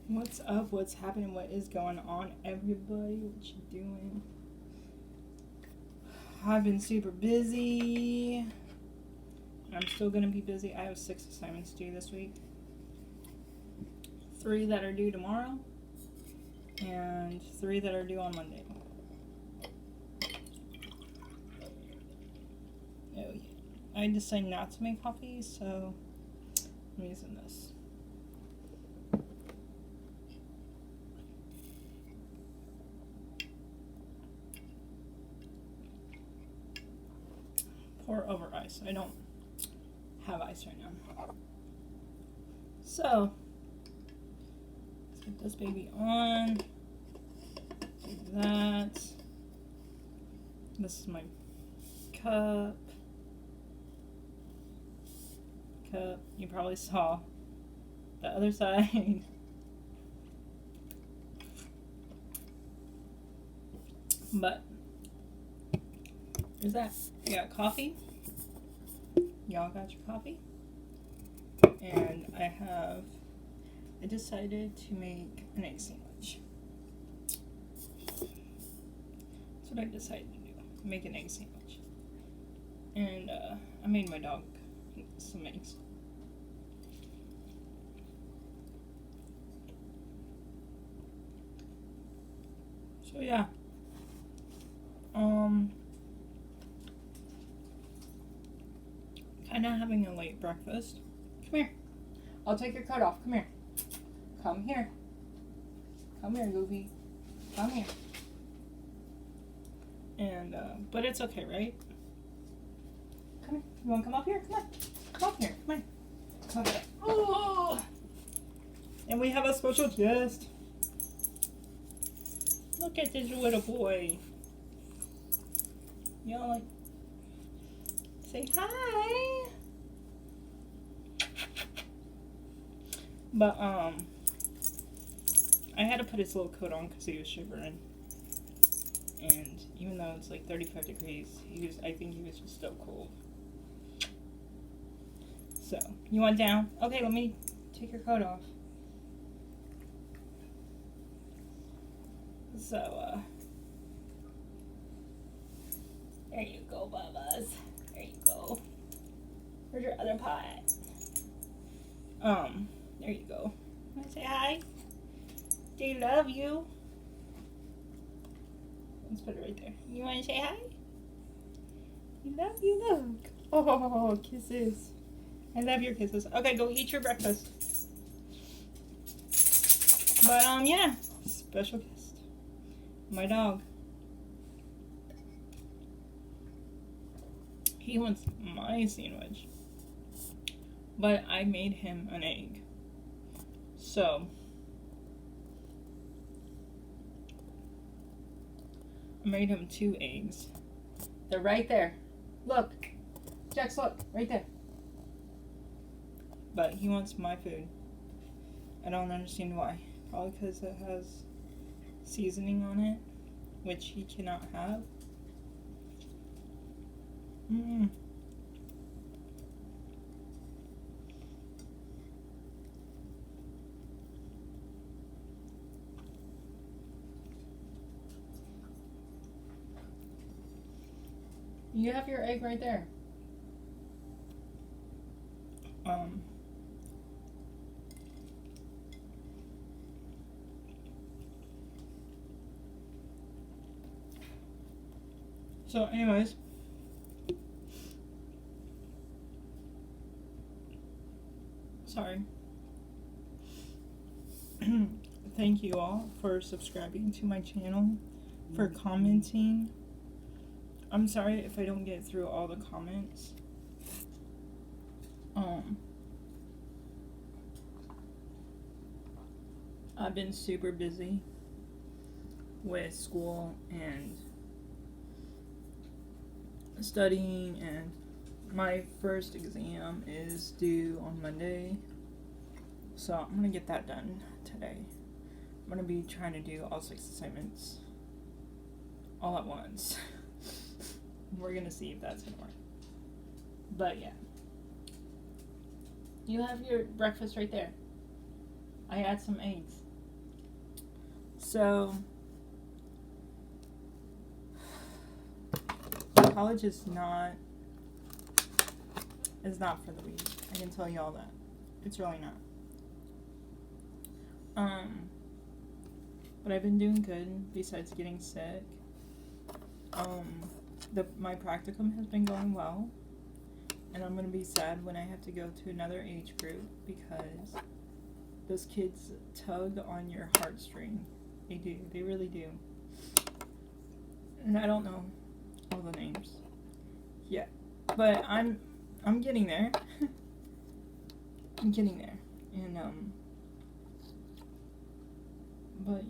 What's up? What's happening? What is going on, everybody? What you doing? I've been super busy. I'm still gonna be busy. I have 6 assignments due this week. 3 that are due tomorrow, and 3 that are due on Monday. Oh yeah. I decided not to make coffee, so I'm using this. Pour over ice. I don't have ice right now. So, let's get this baby on. Do that. This is my cup. You probably saw the other side. But there's that. You got coffee. Y'all got your coffee. And I decided to make an egg sandwich. That's what I decided to do. Make an egg sandwich. And I made my dog some eggs. So yeah. Kinda having a late breakfast. Come here. I'll take your coat off. Come here. Come here. Come here, Goofy. Come here. And but it's okay, right? Come here. You wanna come up here? Come on. Come up here. Come on. Come on. Oh! And we have a special guest. Look at this little boy. Y'all like say hi. But I had to put his little coat on because he was shivering. And even though it's like 35 degrees, I think he was just still cold. So, you want down? Okay, let me take your coat off. So, there you go, Bubba's. There you go. Where's your other pot? There you go. Wanna say hi? They love you. Let's put it right there. You wanna say hi? You love you, look. Oh, kisses. I love your kisses. Okay, go eat your breakfast. But, yeah. Special guest. My dog. He wants my sandwich. But I made him an egg. So, I made him 2 eggs. They're right there. Look. Jax, look. Right there. But he wants my food. I don't understand why. Probably because it has seasoning on it, which he cannot have. You have your egg right there. So anyways, sorry. Thank you all for subscribing to my channel, for commenting. I'm sorry if I don't get through all the comments. I've been super busy with school and studying, and my first exam is due on Monday, so I'm gonna get that done today. I'm gonna be trying to do all 6 assignments all at once. We're gonna see if that's gonna work. But yeah, you have your breakfast right there. I had some eggs. So, college is not for the weak. I can tell you all that. It's really not. But I've been doing good besides getting sick. My practicum has been going well, and I'm gonna be sad when I have to go to another age group because those kids tug on your heartstring. They do. They really do. And I don't know all the names yet, but I'm getting there. I'm getting there, and but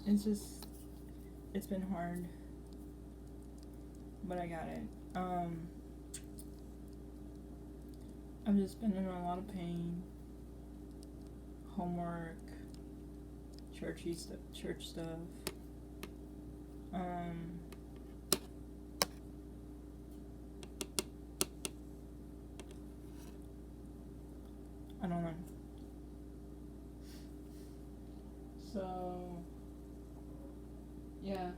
it's been hard, but I got it. I've just been in a lot of pain. Homework, church stuff. I don't know. So, yeah.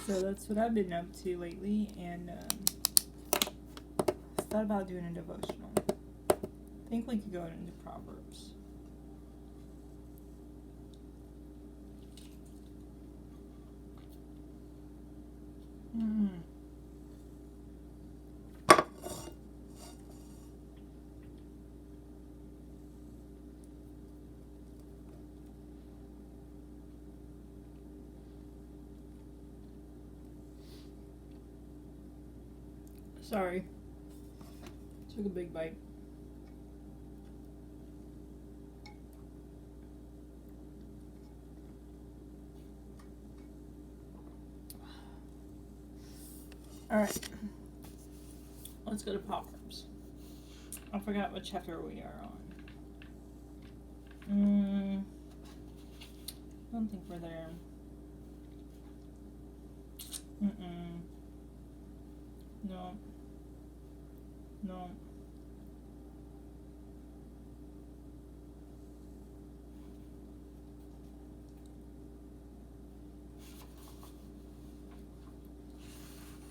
So that's what I've been up to lately, and I thought about doing a devotional. I think we could go into Proverbs. Sorry. Took a big bite. Alright. Let's go to Proverbs. I forgot what chapter we are on. I don't think we're there. No. No.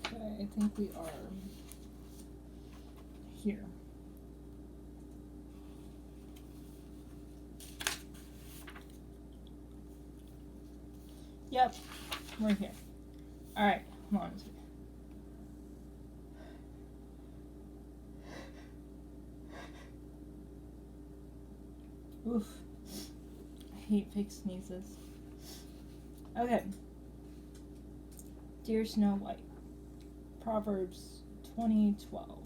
Okay, I think we are here. Yep, we're here. Alright, hold on a second. Oof. I hate fake sneezes. Okay. Dear Snow White. Proverbs 20:12.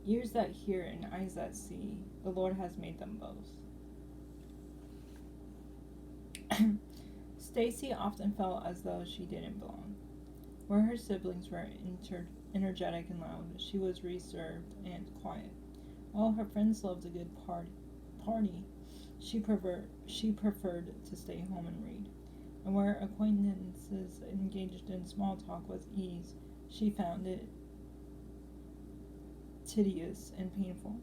Ears that hear and eyes that see, the Lord has made them both. Stacy often felt as though she didn't belong. Where her siblings were energetic and loud, she was reserved and quiet. While her friends loved a good party, she preferred to stay home and read. And where acquaintances engaged in small talk with ease, she found it tedious and painful.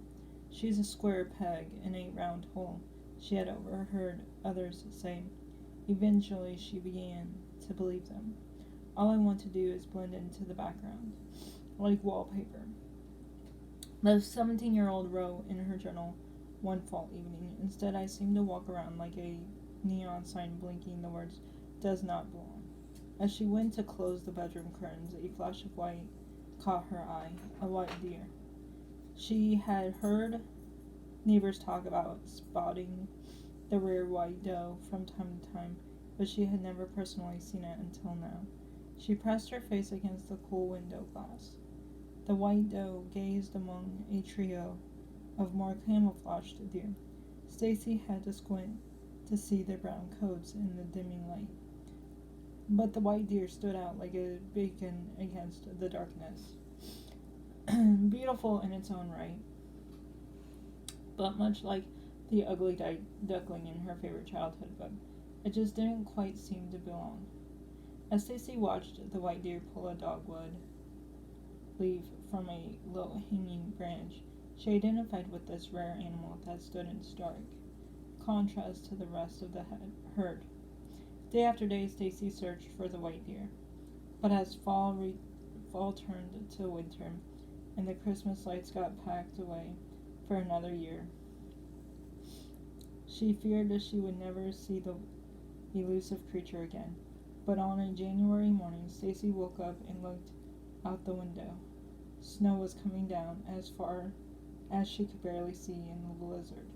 She's a square peg in a round hole, she had overheard others say. Eventually, she began to believe them. All I want to do is blend into the background, like wallpaper. The 17-year-old wrote in her journal one fall evening. Instead, I seemed to walk around like a neon sign blinking the words, "Does not belong." As she went to close the bedroom curtains, a flash of white caught her eye, a white deer. She had heard neighbors talk about spotting the rare white doe from time to time, but she had never personally seen it until now. She pressed her face against the cool window glass. The white doe gazed among a trio of more camouflaged deer. Stacy had to squint to see their brown coats in the dimming light. But the white deer stood out like a beacon against the darkness. Beautiful in its own right, but much like the ugly duckling in her favorite childhood book, it just didn't quite seem to belong. As Stacy watched the white deer pull a dogwood leaf from a low-hanging branch. She identified with this rare animal that stood in stark contrast to the rest of the herd. Day after day, Stacy searched for the white deer, but as fall turned to winter, and the Christmas lights got packed away for another year, she feared that she would never see the elusive creature again. But on a January morning, Stacy woke up and looked out the window. Snow was coming down as far as she could barely see in the blizzard.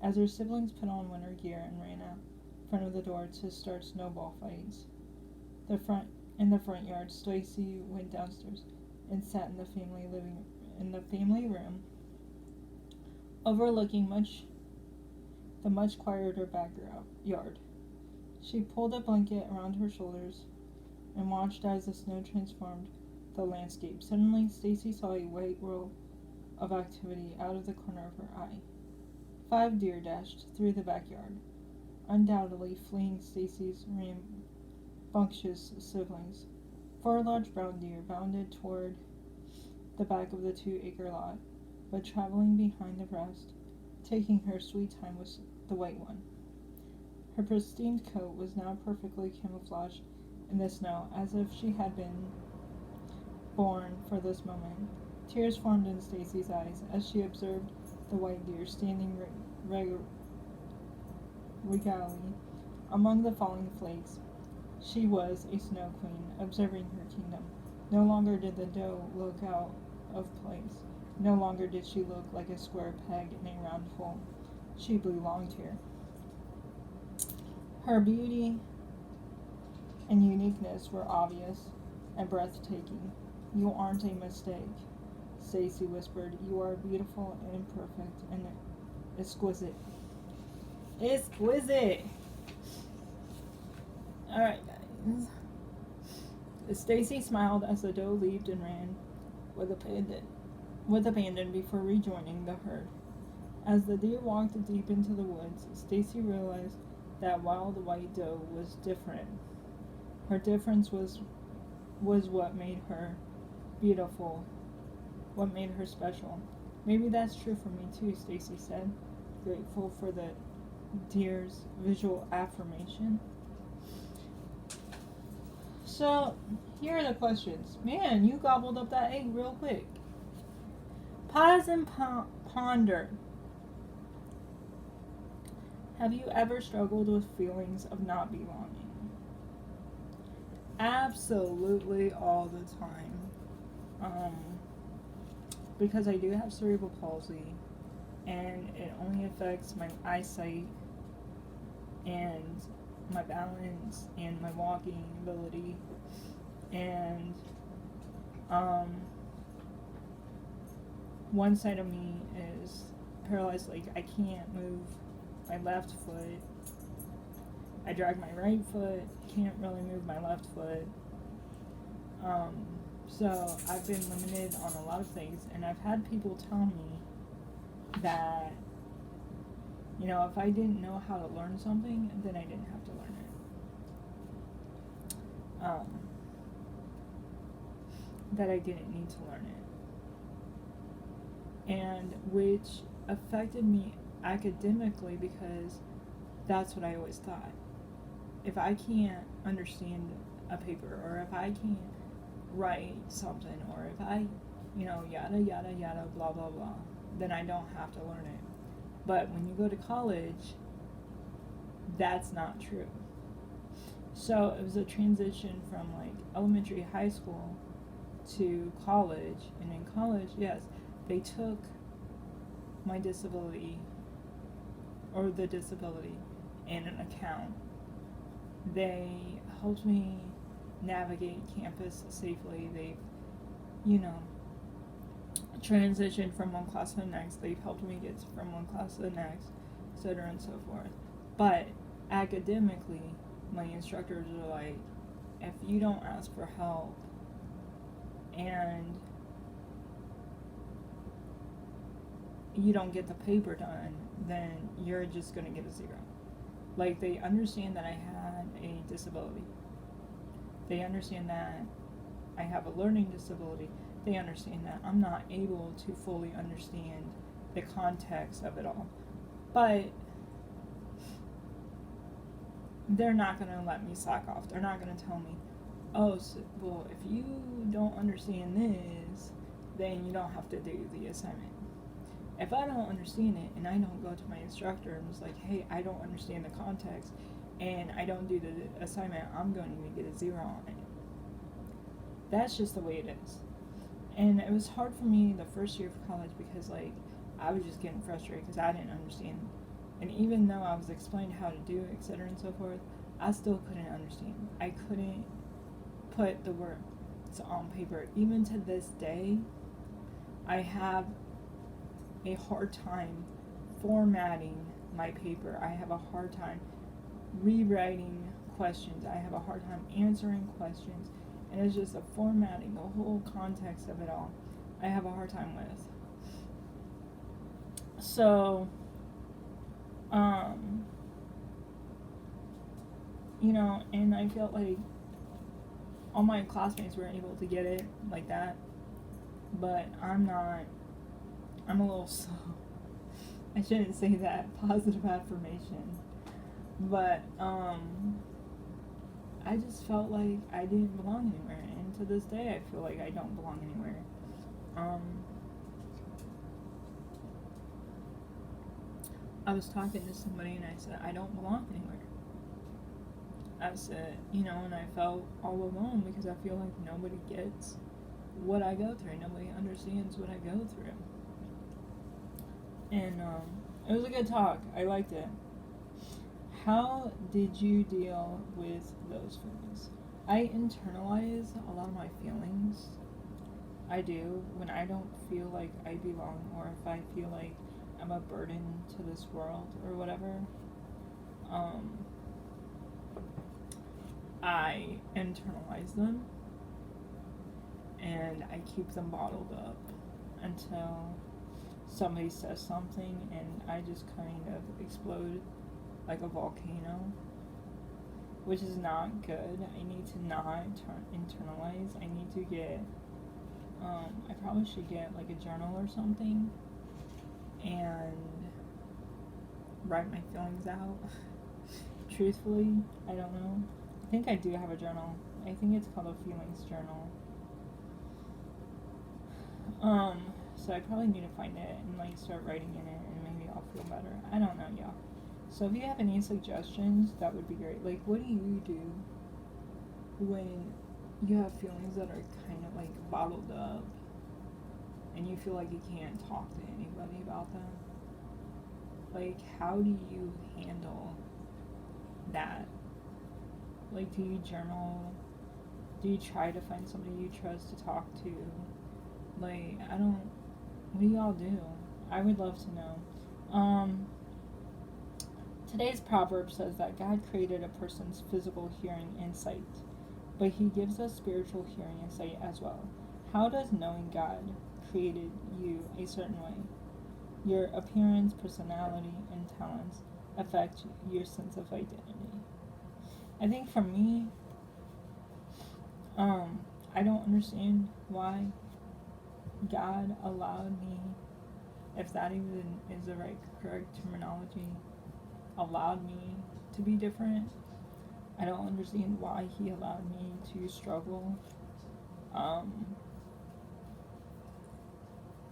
As her siblings put on winter gear and ran out front of the door to start snowball fights, in the front yard, Stacy went downstairs and sat in the family room, overlooking the much quieter backyard. She pulled a blanket around her shoulders and watched as the snow transformed the landscape. Suddenly, Stacy saw a white whirl of activity out of the corner of her eye. 5 deer dashed through the backyard, undoubtedly fleeing Stacy's rambunctious siblings. 4 large brown deer bounded toward the back of the 2-acre lot, but traveling behind the rest, taking her sweet time was the white one. Her pristine coat was now perfectly camouflaged in the snow, as if she had been born for this moment. Tears formed in Stacy's eyes as she observed the white deer standing regally among the falling flakes. She was a snow queen, observing her kingdom. No longer did the doe look out of place. No longer did she look like a square peg in a round hole. She belonged here. Her beauty and uniqueness were obvious and breathtaking. "You aren't a mistake," Stacy whispered. "You are beautiful and perfect and exquisite." Exquisite! Alright, guys. Stacy smiled as the doe leaped and ran with abandon before rejoining the herd. As the deer walked deep into the woods, Stacy realized that while the white doe was different, her difference was what made her beautiful, what made her special. "Maybe that's true for me too," Stacy said, grateful for the deer's visual affirmation. So, here are the questions. Man, you gobbled up that egg real quick. Pause and ponder. Have you ever struggled with feelings of not belonging? Absolutely all the time. Because I do have cerebral palsy, and it only affects my eyesight and my balance and my walking ability, and one side of me is paralyzed. Like, I can't move my left foot. I drag my right foot, can't really move my left foot. So I've been limited on a lot of things, and I've had people tell me that, if I didn't know how to learn something, then I didn't have to learn it. That I didn't need to learn it. And which affected me academically, because that's what I always thought. If I can't understand a paper, or if I can't write something, or if I, yada, yada, yada, blah, blah, blah, then I don't have to learn it. But when you go to college, that's not true. So it was a transition from elementary, high school to college. And in college, yes, they took my disability, or the disability, in an account. They helped me navigate campus safely. They've, transitioned from one class to the next. They've helped me get from one class to the next, etc. and so forth. But academically, my instructors are like, if you don't ask for help and you don't get the paper done, then you're just going to get a 0. They understand that I had a disability. They understand that I have a learning disability, they understand that I'm not able to fully understand the context of it all. But they're not going to let me slack off. They're not going to tell me, oh, so, well, if you don't understand this, then you don't have to do the assignment. If I don't understand it and I don't go to my instructor and was like, hey, I don't understand the context and I don't do the assignment, I'm going to get a 0 on it. That's just the way it is. And it was hard for me the first year of college because, like, I was just getting frustrated because I didn't understand. And even though I was explained how to do it, etc. and so forth, I still couldn't understand. I couldn't put the words on paper. Even to this day, I have a hard time formatting my paper. I have a hard time rewriting questions. I have a hard time answering questions. And it's just the formatting, the whole context of it all, I have a hard time with. So, and I felt like all my classmates were able to get it like that, but I'm not. I'm a little slow. I shouldn't say that, positive affirmation, but, I just felt like I didn't belong anywhere, and to this day I feel like I don't belong anywhere. I was talking to somebody and I said, I don't belong anywhere. I said, and I felt all alone because I feel like nobody gets what I go through. Nobody understands what I go through. And it was a good talk. I liked it. How did you deal with those feelings? I internalize a lot of my feelings. I do when I don't feel like I belong, or if I feel like I'm a burden to this world or whatever. I internalize them and I keep them bottled up until somebody says something and I just kind of explode like a volcano, which is not good. I need to not internalize. I need to get, I probably should get like a journal or something and write my feelings out. Truthfully, I don't know. I think I do have a journal. I think it's called a feelings journal. So I probably need to find it and like start writing in it, and maybe I'll feel better. I don't know, y'all. So if you have any suggestions, that would be great. Like, what do you do when you have feelings that are kind of like bottled up and you feel like you can't talk to anybody about them? Like, how do you handle that? Like, do you journal? Do you try to find somebody you trust to talk to? Like, what do y'all do? I would love to know. Today's proverb says that God created a person's physical hearing and sight, but he gives us spiritual hearing and sight as well. How does knowing God created you a certain way, your appearance, personality, and talents affect your sense of identity? I think for me, I don't understand why God allowed me, if that even is the correct terminology, allowed me to be different. I don't understand why he allowed me to struggle.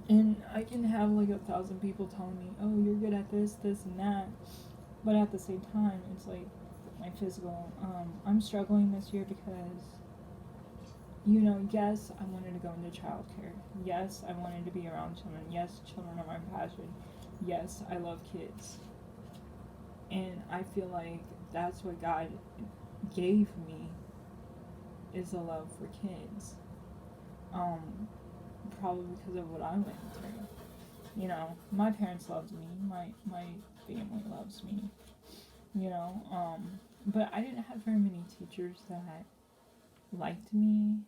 And I can have like 1,000 people telling me, oh, you're good at this, this, and that. But at the same time, it's like my physical, I'm struggling this year because, yes, I wanted to go into childcare. Yes, I wanted to be around children. Yes, children are my passion. Yes, I love kids. And I feel like that's what God gave me, is a love for kids. Probably because of what I went through. My parents loved me. My family loves me. But I didn't have very many teachers that liked me.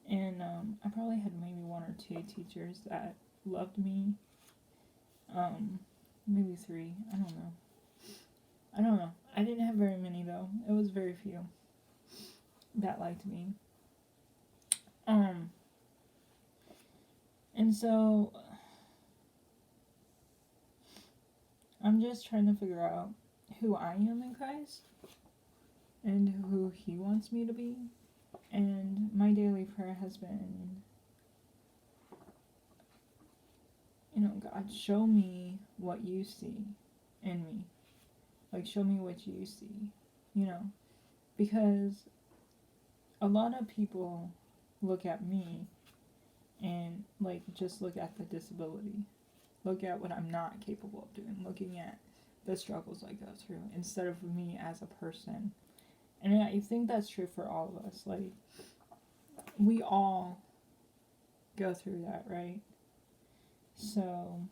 And I probably had maybe 1 or 2 teachers that loved me. Maybe 3. I don't know. I didn't have very many though. It was very few that liked me. Um, and so I'm just trying to figure out who I am in Christ and who He wants me to be. And my daily prayer has been, God, show me what you see in me. Like, show me what you see, because a lot of people look at me and, like, just look at the disability. Look at what I'm not capable of doing. Looking at the struggles I go through instead of me as a person. And I think that's true for all of us. Like, we all go through that, right? So,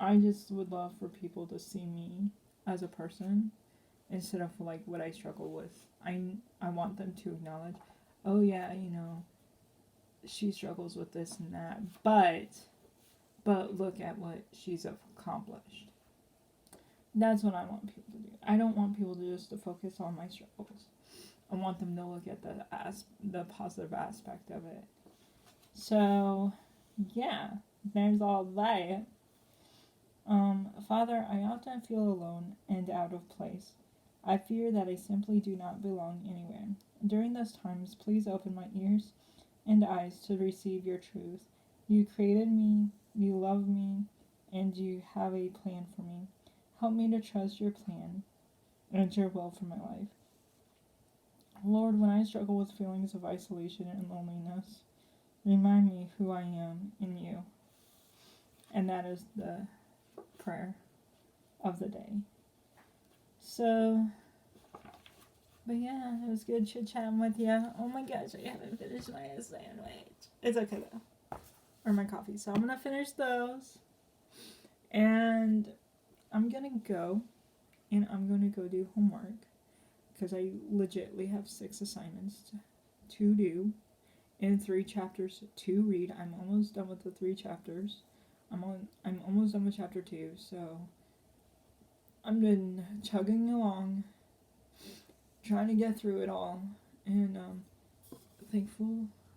I just would love for people to see me as a person instead of like what I struggle with. I want them to acknowledge, oh yeah, she struggles with this and that, but look at what she's accomplished. That's what I want people to do. I don't want people to just to focus on my struggles. I want them to look at the positive aspect of it. So, yeah, there's all that. Father, I often feel alone and out of place. I fear that I simply do not belong anywhere. During those times, please open my ears and eyes to receive your truth. You created me, you love me, and you have a plan for me. Help me to trust your plan and your will for my life. Lord, when I struggle with feelings of isolation and loneliness, remind me who I am in you. And that is the prayer of the day. So, but yeah, it was good chit-chatting with you. Oh my gosh, I haven't finished my sandwich. It's okay though. Or my coffee. So I'm going to finish those. And I'm going to go. And I'm going to go do homework. Because I legitimately have 6 assignments to do. And 3 chapters to read. I'm almost done with the 3 chapters. I'm almost done with chapter 2. So I've been chugging along, trying to get through it all, and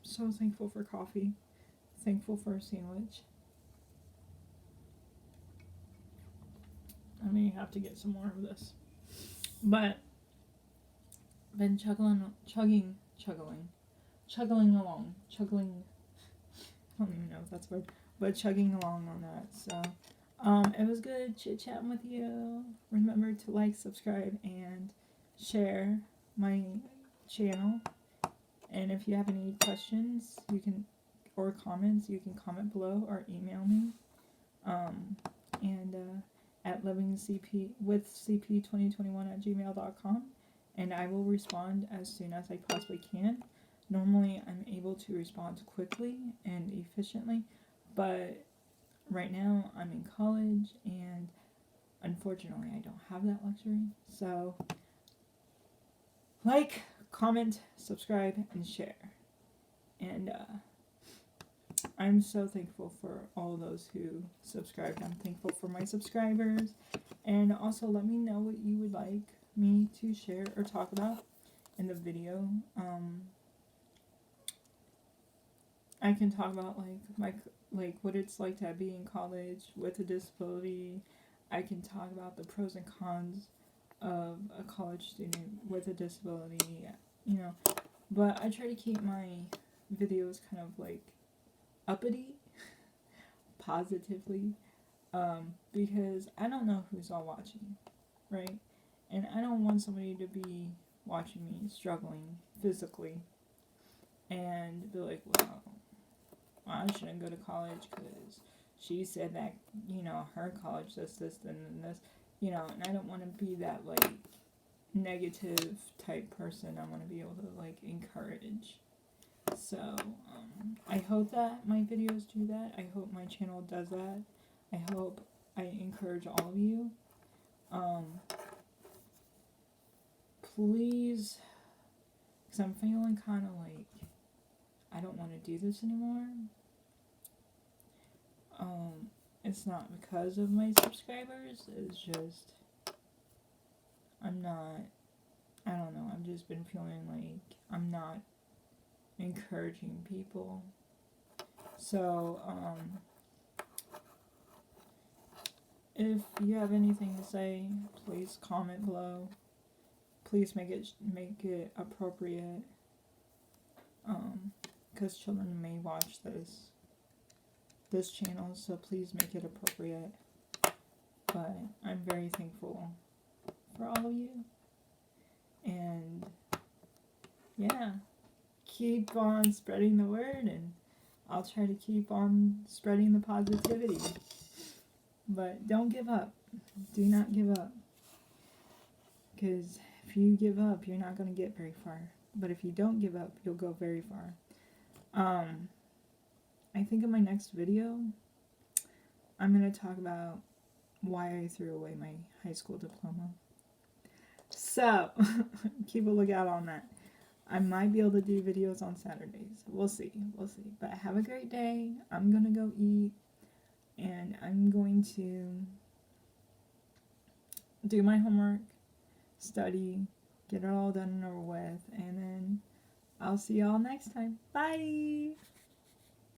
so thankful for coffee, thankful for a sandwich. I may have to get some more of this, but been chugging along, I don't even know if that's a word, but chugging along on that. So it was good chit-chatting with you. Remember to like, subscribe, and share my channel. And if you have any questions, or comments, you can comment below or email me. At livingcp2021@gmail.com, and I will respond as soon as I possibly can. Normally, I'm able to respond quickly and efficiently, but right now I'm in college, and unfortunately, I don't have that luxury. So, like, comment, subscribe, and share. And I'm so thankful for all those who subscribed. I'm thankful for my subscribers. And also, let me know what you would like me to share or talk about in the video. I can talk about what it's like to be in college with a disability. I can talk about the pros and cons of a college student with a disability, but I try to keep my videos kind of like uppity, positively, because I don't know who's all watching, right? And I don't want somebody to be watching me struggling physically and be like, well, I shouldn't go to college because she said that, her college does this and this, and I don't want to be that, like, negative type person. I want to be able to, like, encourage. So, I hope that my videos do that. I hope my channel does that. I hope I encourage all of you. Please, because I'm feeling kind of like I don't want to do this anymore. It's not because of my subscribers, it's just, I don't know, I'm just been feeling like I'm not encouraging people. So, if you have anything to say, please comment below. Please make it appropriate, because children may watch this channel, so please make it appropriate. But I'm very thankful for all of you, and yeah, keep on spreading the word, and I'll try to keep on spreading the positivity. But don't give up. Do not give up. Because if you give up, you're not going to get very far. But if you don't give up, you'll go very far. I think in my next video, I'm going to talk about why I threw away my high school diploma. So, keep a lookout on that. I might be able to do videos on Saturdays. We'll see. But have a great day. I'm going to go eat. And I'm going to do my homework, study, get it all done and over with, and then I'll see y'all next time. Bye!